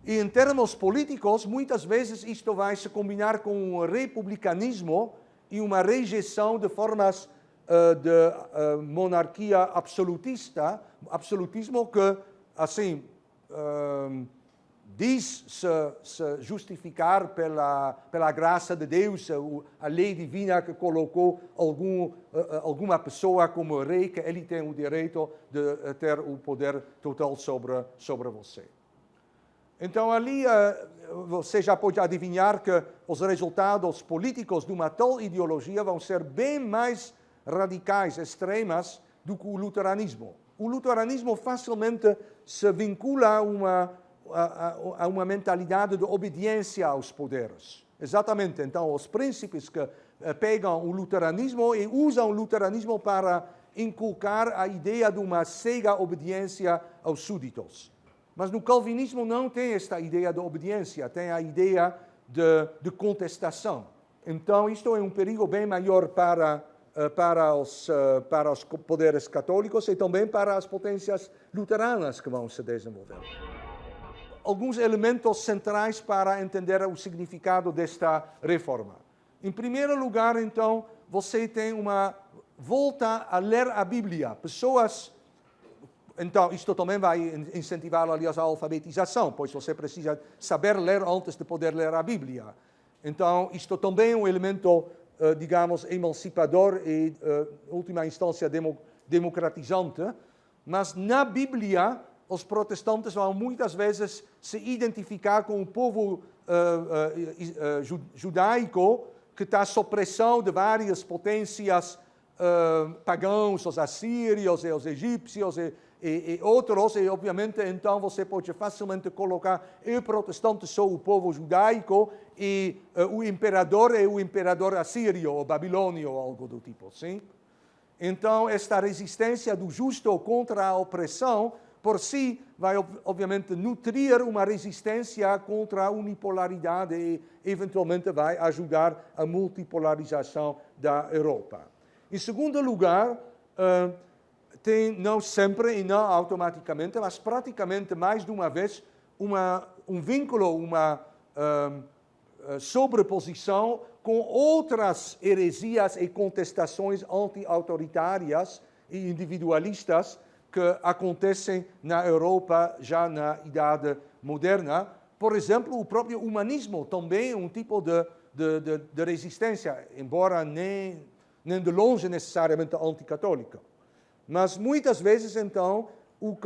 E em termos políticos, muitas vezes isto vai se combinar com um republicanismo e uma rejeição de formas de monarquia absolutismo que, assim, diz se justificar pela graça de Deus, a lei divina que colocou alguma pessoa como rei, que ele tem o direito de ter o poder total sobre você. Então, ali você já pode adivinhar que os resultados políticos de uma tal ideologia vão ser bem mais radicais, extremas, do que o luteranismo. O luteranismo facilmente se vincula a uma mentalidade de obediência aos poderes. Exatamente. Então, os príncipes que pegam o luteranismo e usam o luteranismo para inculcar a ideia de uma cega obediência aos súditos. Mas no calvinismo não tem esta ideia de obediência, tem a ideia de contestação. Então, isto é um perigo bem maior para os poderes católicos e também para as potências luteranas que vão se desenvolver. Alguns elementos centrais para entender o significado desta reforma. Em primeiro lugar, então, você tem uma volta a ler a Bíblia. Então, isto também vai incentivar, aliás, a alfabetização, pois você precisa saber ler antes de poder ler a Bíblia. Então, isto também é um elemento, digamos, emancipador e, em última instância, democratizante. Mas na Bíblia, os protestantes vão muitas vezes se identificar com o povo judaico que está sob pressão de várias potências pagãos, os assírios e os egípcios e outros, e obviamente então você pode facilmente colocar o protestante só o povo judaico e o imperador é o imperador assírio ou babilônio ou algo do tipo, sim? Então esta resistência do justo contra a opressão por si vai obviamente nutrir uma resistência contra a unipolaridade e eventualmente vai ajudar a multipolarização da Europa. Em segundo lugar, tem não sempre e não automaticamente, mas praticamente mais de uma vez, um vínculo, uma sobreposição com outras heresias e contestações anti-autoritárias e individualistas que acontecem na Europa já na Idade Moderna. Por exemplo, o próprio humanismo também é um tipo de resistência, embora nem de longe necessariamente anticatólica. Mas muitas vezes, então, o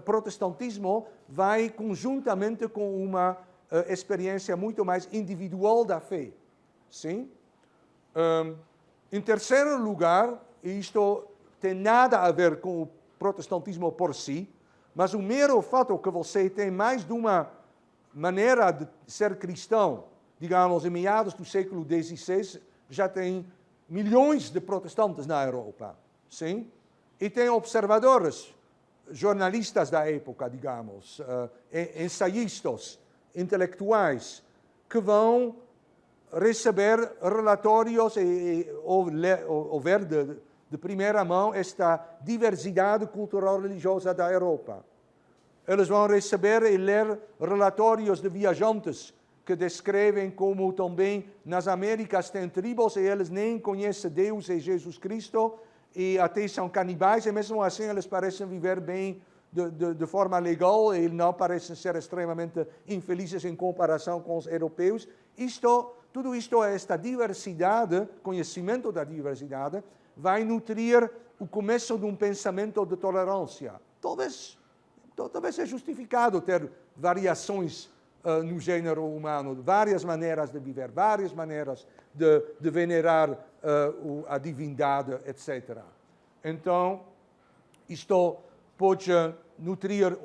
protestantismo vai conjuntamente com uma experiência muito mais individual da fé. Sim? Em terceiro lugar, e isto tem nada a ver com o protestantismo por si, mas o mero fato que você tem mais de uma maneira de ser cristão, digamos, em meados do século XVI, já tem milhões de protestantes na Europa, sim? E tem observadores, jornalistas da época, digamos, ensaiistas, intelectuais, que vão receber relatórios ou ver de primeira mão esta diversidade cultural religiosa da Europa. Eles vão receber e ler relatórios de viajantes que descrevem como também nas Américas tem tribos e eles nem conhecem Deus e Jesus Cristo e até são canibais e mesmo assim eles parecem viver bem de forma legal e não parecem ser extremamente infelizes em comparação com os europeus. Tudo isto, esta diversidade, conhecimento da diversidade, vai nutrir o começo de um pensamento de tolerância. Talvez é justificado ter variações no gênero humano, várias maneiras de viver, várias maneiras de venerar a divindade, etc. Então, isto pode nutrir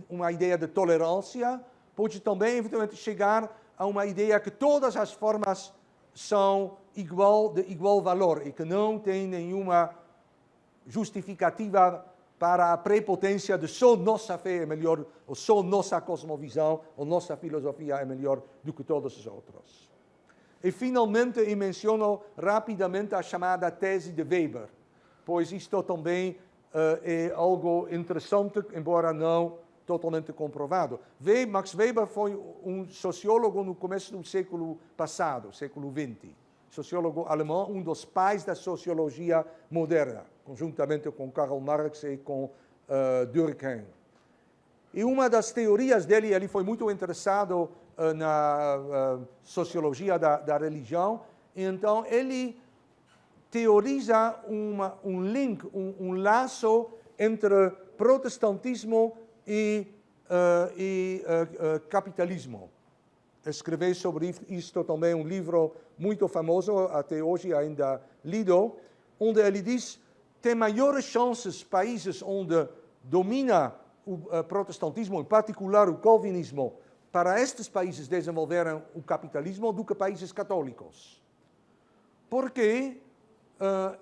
uma ideia de tolerância, pode também, eventualmente, chegar a uma ideia que todas as formas são de igual valor e que não tem nenhuma justificativa para a prepotência de só nossa fé é melhor, ou só nossa cosmovisão, ou nossa filosofia é melhor do que todos os outros. E, finalmente, eu menciono rapidamente a chamada tese de Weber, pois isto também é algo interessante, embora não totalmente comprovado. Max Weber foi um sociólogo no começo do século passado, século XX. Sociólogo alemão, um dos pais da sociologia moderna, conjuntamente com Karl Marx e com Durkheim. E uma das teorias dele, ele foi muito interessado na sociologia da religião, e então ele teoriza um link, um laço entre protestantismo e capitalismo. Escreveu sobre isto também um livro muito famoso, até hoje ainda lido, onde ele diz que tem maiores chances países onde domina o protestantismo, em particular o calvinismo, para estes países desenvolverem o capitalismo do que países católicos. Por quê?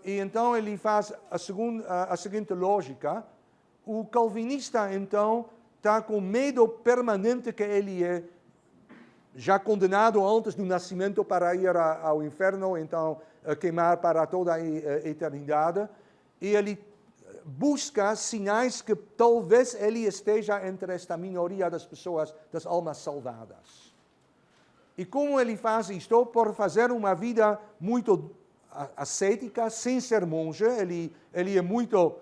E então ele faz a seguinte lógica: o calvinista então está com medo permanente que ele é já condenado antes do nascimento para ir ao inferno, então queimar para toda a eternidade, e ele busca sinais que talvez ele esteja entre esta minoria das pessoas, das almas salvadas. E como ele faz isto? Por fazer uma vida muito ascética, sem ser monge. Ele é muito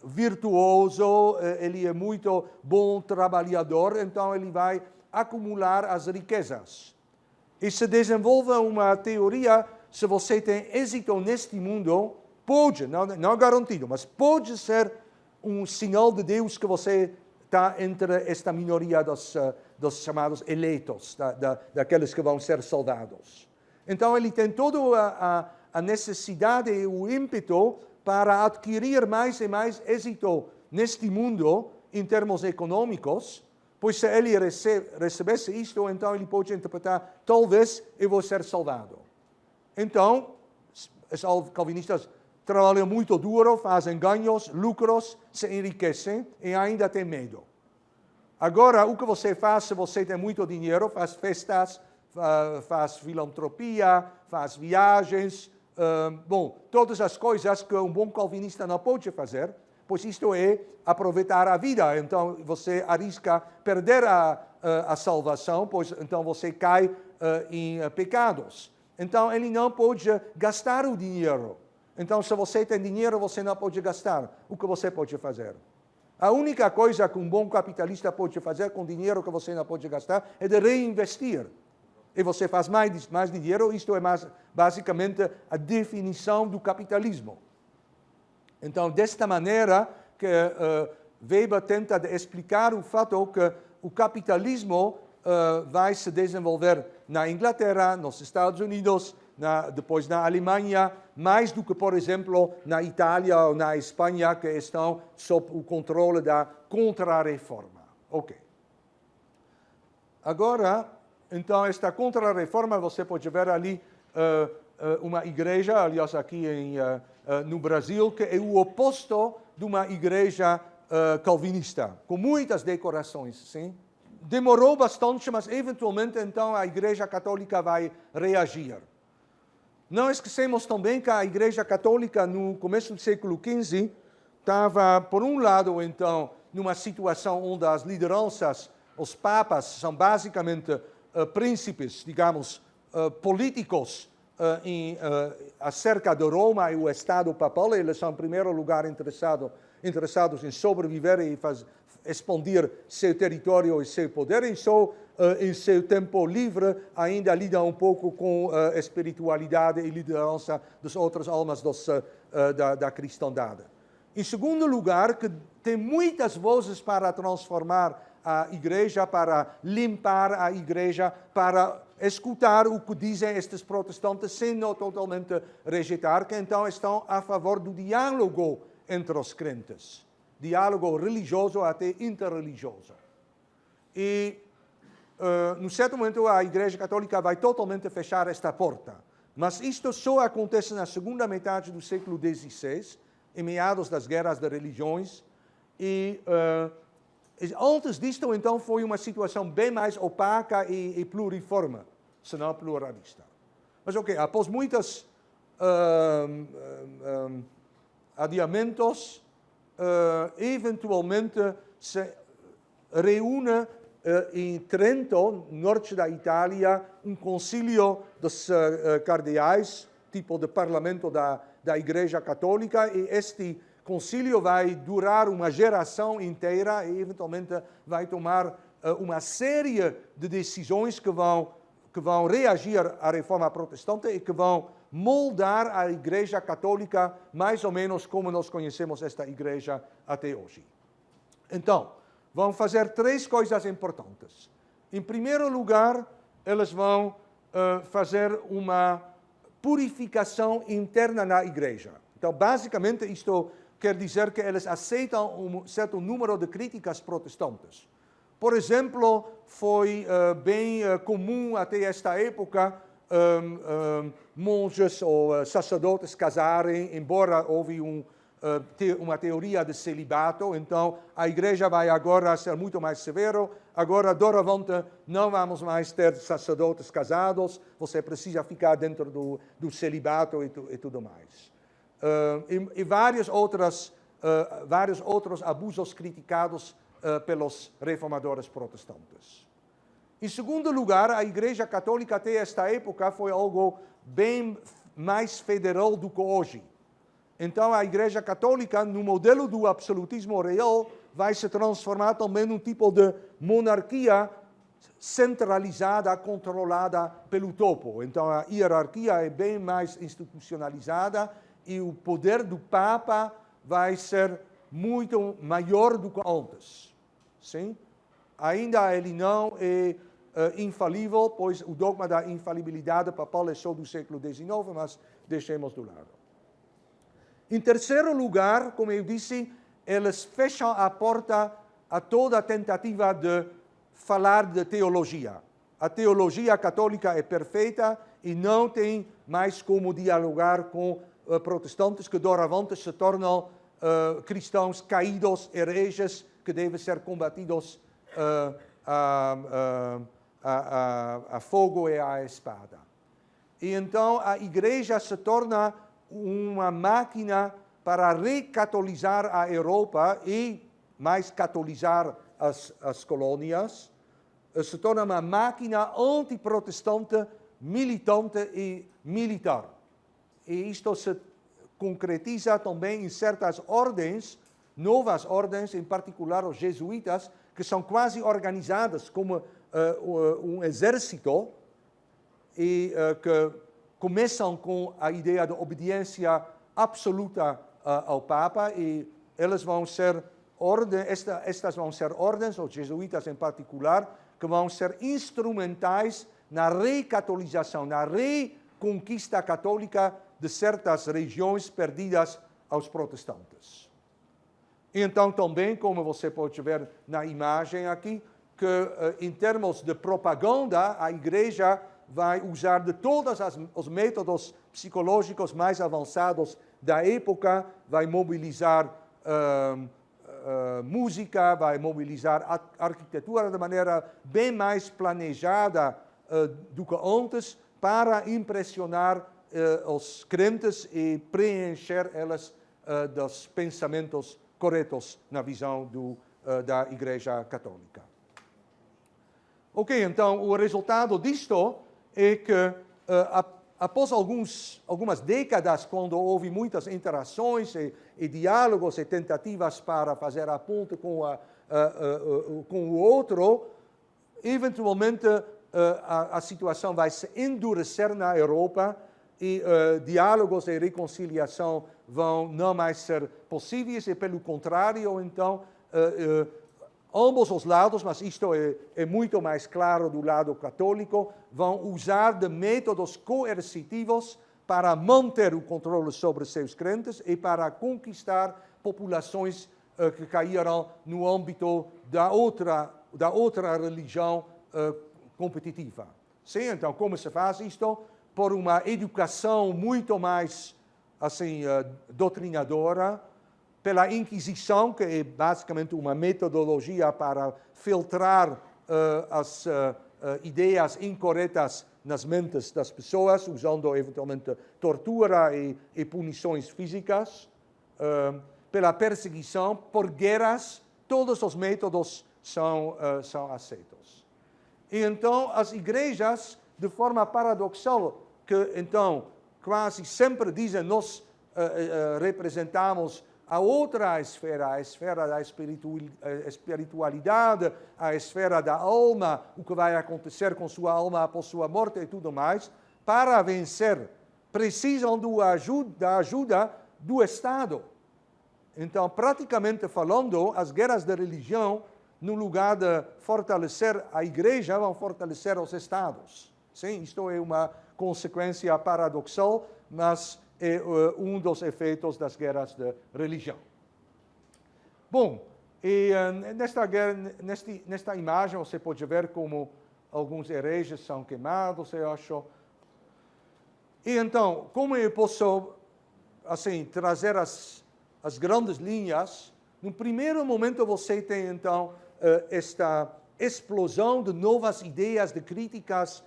virtuoso, ele é muito bom trabalhador, então ele vai acumular as riquezas. E se desenvolve uma teoria: se você tem êxito neste mundo, pode, não garantido, mas pode ser um sinal de Deus que você está entre esta minoria dos chamados eleitos, daqueles que vão ser salvados. Então ele tem toda a necessidade e o ímpeto para adquirir mais e mais êxito neste mundo em termos econômicos, pois se ele recebesse isto, então ele pode interpretar: talvez eu vou ser salvado. Então, os calvinistas trabalham muito duro, fazem ganhos, lucros, se enriquecem e ainda têm medo. Agora, o que você faz se você tem muito dinheiro? Faz festas, faz filantropia, faz viagens, todas as coisas que um bom calvinista não pode fazer, pois isto é aproveitar a vida. Então você arrisca perder a salvação, pois então você cai em pecados. Então ele não pode gastar o dinheiro. Então se você tem dinheiro, você não pode gastar. O que você pode fazer? A única coisa que um bom capitalista pode fazer com dinheiro que você não pode gastar é de reinvestir. E você faz mais dinheiro. Isto é basicamente a definição do capitalismo. Então, desta maneira que Weber tenta explicar o fato que o capitalismo vai se desenvolver na Inglaterra, nos Estados Unidos, depois na Alemanha, mais do que, por exemplo, na Itália ou na Espanha, que estão sob o controle da Contra-Reforma. Ok. Agora, então, esta Contra-Reforma, você pode ver ali uma igreja, aliás, aqui no Brasil, que é o oposto de uma igreja calvinista, com muitas decorações, sim? Demorou bastante, mas eventualmente, então, a igreja católica vai reagir. Não esquecemos também que a igreja católica, no começo do século XV, estava, por um lado, então, numa situação onde as lideranças, os papas, são basicamente príncipes, digamos, políticos acerca de Roma e o Estado papal. Eles são, em primeiro lugar, interessados em sobreviver e expandir seu território e seu poder. E só em seu tempo livre ainda lida um pouco com a espiritualidade e liderança das outras almas da cristandade. Em segundo lugar, que tem muitas vozes para transformar a igreja, para limpar a igreja, para escutar o que dizem estes protestantes sem não totalmente rejeitar, que então estão a favor do diálogo entre os crentes. Diálogo religioso até interreligioso. E, no certo momento, a Igreja Católica vai totalmente fechar esta porta. Mas isto só acontece na segunda metade do século XVI, em meados das guerras de religiões. E antes disto, então, foi uma situação bem mais opaca e pluriforme, se não pluralista. Mas, ok, após muitos adiamentos, eventualmente reúne em Trento, norte da Itália, concílio dos cardeais, tipo de parlamento da Igreja Católica, e este concílio vai durar uma geração inteira e eventualmente vai tomar uma série de decisões que vão reagir à reforma protestante e que vão moldar a Igreja Católica mais ou menos como nós conhecemos esta Igreja até hoje. Então, vão fazer três coisas importantes. Em primeiro lugar, eles vão fazer uma purificação interna na Igreja. Então, basicamente, isto quer dizer que eles aceitam um certo número de críticas protestantes. Por exemplo, foi bem comum até esta época monges ou sacerdotes casarem, embora houve uma teoria de celibato, então a igreja vai agora ser muito mais severo, agora doravante não vamos mais ter sacerdotes casados, você precisa ficar dentro do celibato e tudo mais. E vários outros abusos criticados pelos reformadores protestantes. Em segundo lugar, a Igreja Católica até esta época foi algo bem mais federal do que hoje. Então, a Igreja Católica, no modelo do absolutismo real, vai se transformar também num tipo de monarquia centralizada, controlada pelo topo. Então, a hierarquia é bem mais institucionalizada e o poder do Papa vai ser muito maior do que antes. Sim? Ainda ele não é infalível, pois o dogma da infalibilidade papal é só do século XIX, mas deixemos do lado. Em terceiro lugar, como eu disse, eles fecham a porta a toda a tentativa de falar de teologia. A teologia católica é perfeita e não tem mais como dialogar com protestantes que doravante se tornam cristãos caídos, hereges, que devem ser combatidos a fogo e a espada. E então a igreja se torna uma máquina para recatolizar a Europa e mais catolizar as colônias. Se torna uma máquina antiprotestante, militante e militar. E isto se concretiza também em certas ordens, novas ordens, em particular os jesuítas, que são quase organizadas como um exército e que começam com a ideia de obediência absoluta ao Papa e elas vão ser estas vão ser ordens, os jesuítas em particular, que vão ser instrumentais na recatolização, na reconquista católica de certas regiões perdidas aos protestantes. E então também, como você pode ver na imagem aqui, que em termos de propaganda, a igreja vai usar de todos os métodos psicológicos mais avançados da época, vai mobilizar música, vai mobilizar arquitetura de maneira bem mais planejada do que antes, para impressionar os crentes e preencher elas dos pensamentos corretos na visão da Igreja Católica. Ok, então o resultado disto é que após algumas décadas, quando houve muitas interações e diálogos e tentativas para fazer a ponte com o outro, eventualmente a situação vai se endurecer na Europa e diálogos e reconciliação vão não mais ser possíveis e, pelo contrário, então, ambos os lados, mas isto é muito mais claro do lado católico, vão usar de métodos coercitivos para manter o controle sobre seus crentes e para conquistar populações que caíram no âmbito da outra religião competitiva. Sim, então, como se faz isto? Por uma educação muito mais assim, doutrinadora, pela Inquisição, que é basicamente uma metodologia para filtrar as ideias incorretas nas mentes das pessoas, usando eventualmente tortura e punições físicas, pela perseguição, por guerras todos os métodos são aceitos. E então as igrejas, de forma paradoxal, que então quase sempre dizem nós representamos a outra esfera, a esfera da espiritualidade, a esfera da alma, o que vai acontecer com sua alma após sua morte e tudo mais, para vencer, precisam da ajuda do Estado. Então, praticamente falando, as guerras de religião, no lugar de fortalecer a igreja, vão fortalecer os Estados. Sim, isto é uma consequência paradoxal, mas é um dos efeitos das guerras de religião. Bom, e nesta imagem você pode ver como alguns hereges são queimados, eu acho. E então, como eu posso assim, trazer as grandes linhas? No primeiro momento você tem então esta explosão de novas ideias, de críticas,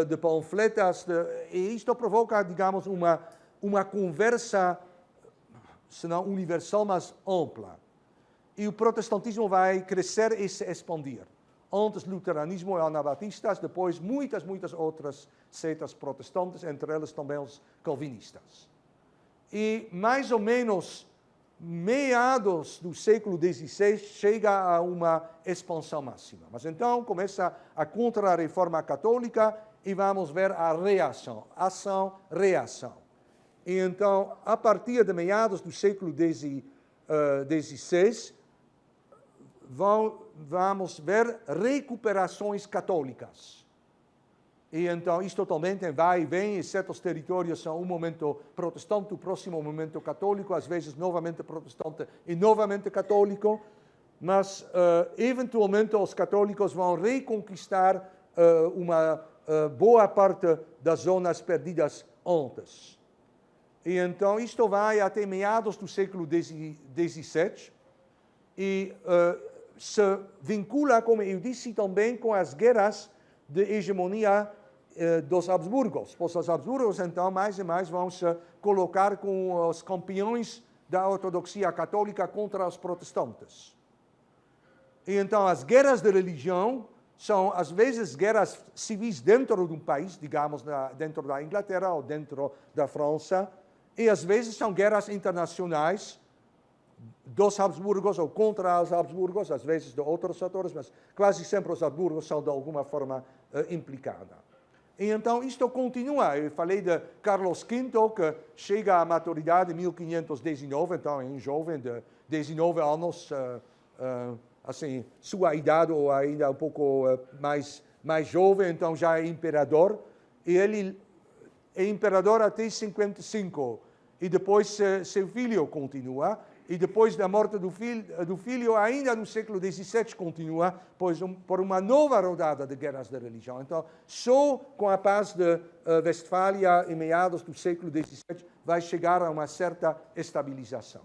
de panfletas, e isto provoca, digamos, uma conversa, se não universal, mas ampla. E o protestantismo vai crescer e se expandir. Antes luteranismo e anabatistas, depois muitas outras seitas protestantes, entre elas também os calvinistas. E mais ou menos meados do século XVI chega a uma expansão máxima. Mas então começa a contra-reforma católica e vamos ver a reação, ação, reação. E então, a partir de meados do século XVI, vamos ver recuperações católicas. E então, isto também tem vai e vem, e certos territórios são um momento protestante, o próximo momento católico, às vezes novamente protestante e novamente católico, mas eventualmente os católicos vão reconquistar uma boa parte das zonas perdidas antes. E então, isto vai até meados do século XVII e se vincula, como eu disse, também com as guerras de hegemonia dos Habsburgos. Pois os Habsburgos, então, mais e mais vão se colocar com os campeões da ortodoxia católica contra os protestantes. E então, as guerras de religião são, às vezes, guerras civis dentro de um país, digamos, dentro da Inglaterra ou dentro da França, e às vezes são guerras internacionais dos Habsburgos ou contra os Habsburgos, às vezes de outros atores, mas quase sempre os Habsburgos são de alguma forma implicados. E então isto continua. Eu falei de Carlos V, que chega à maturidade em 1519, então é um jovem de 19 anos, assim, sua idade ou ainda um pouco mais jovem, então já é imperador, e ele é imperador até 55, e depois seu filho continua, e depois da morte do filho, ainda no século XVII continua, por uma nova rodada de guerras de religião. Então, só com a paz de Westfália, em meados do século XVII, vai chegar a uma certa estabilização.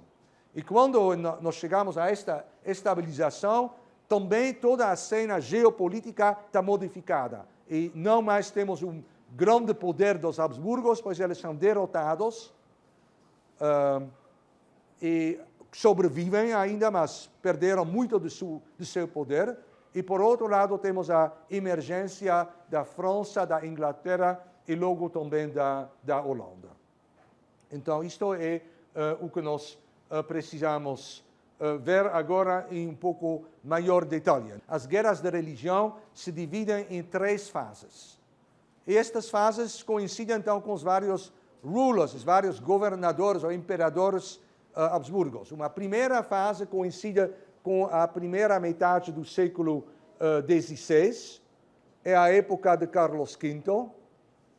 E quando nós chegamos a esta estabilização, também toda a cena geopolítica está modificada. E não mais temos um grande poder dos Habsburgos, pois eles são derrotados, e sobrevivem ainda, mas perderam muito do seu poder. E, por outro lado, temos a emergência da França, da Inglaterra e logo também da Holanda. Então, isto é o que nós precisamos ver agora em um pouco maior detalhe. As guerras de religião se dividem em 3 fases. E estas fases coincidem, então, com os vários rulers, os vários governadores ou imperadores Habsburgos. Uma primeira fase coincide com a primeira metade do século XVI, é a época de Carlos V.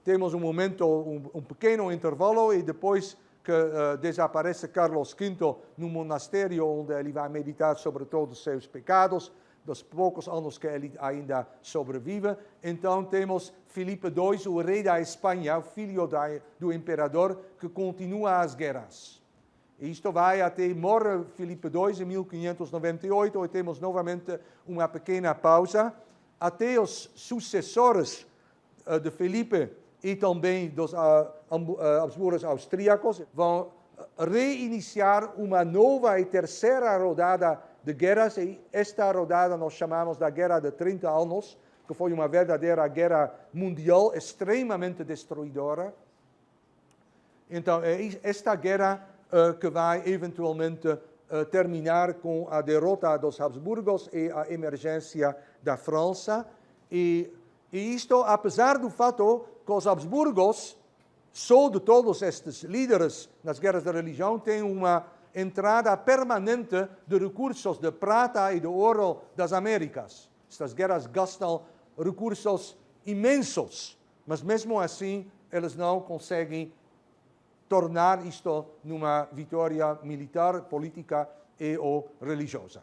Temos um momento, um pequeno intervalo, e depois que desaparece Carlos V no monastério, onde ele vai meditar sobre todos os seus pecados, dos poucos anos que ele ainda sobrevive. Então temos Filipe II, o rei da Espanha, o filho do imperador, que continua as guerras. E isto vai até morre Filipe II em 1598, e temos novamente uma pequena pausa, até os sucessores de Filipe e também dos Habsburgos austríacos vão reiniciar uma nova e terceira rodada de guerras, e esta rodada nós chamamos da Guerra de 30 anos, que foi uma verdadeira guerra mundial extremamente destruidora. Então, é esta guerra que vai eventualmente terminar com a derrota dos Habsburgos e a emergência da França. E isto, apesar do fato que os Habsburgos, só de todos estes líderes nas guerras de religião, têm uma entrada permanente de recursos de prata e de ouro das Américas. Estas guerras gastam recursos imensos, mas mesmo assim eles não conseguem tornar isto numa vitória militar, política e ou religiosa.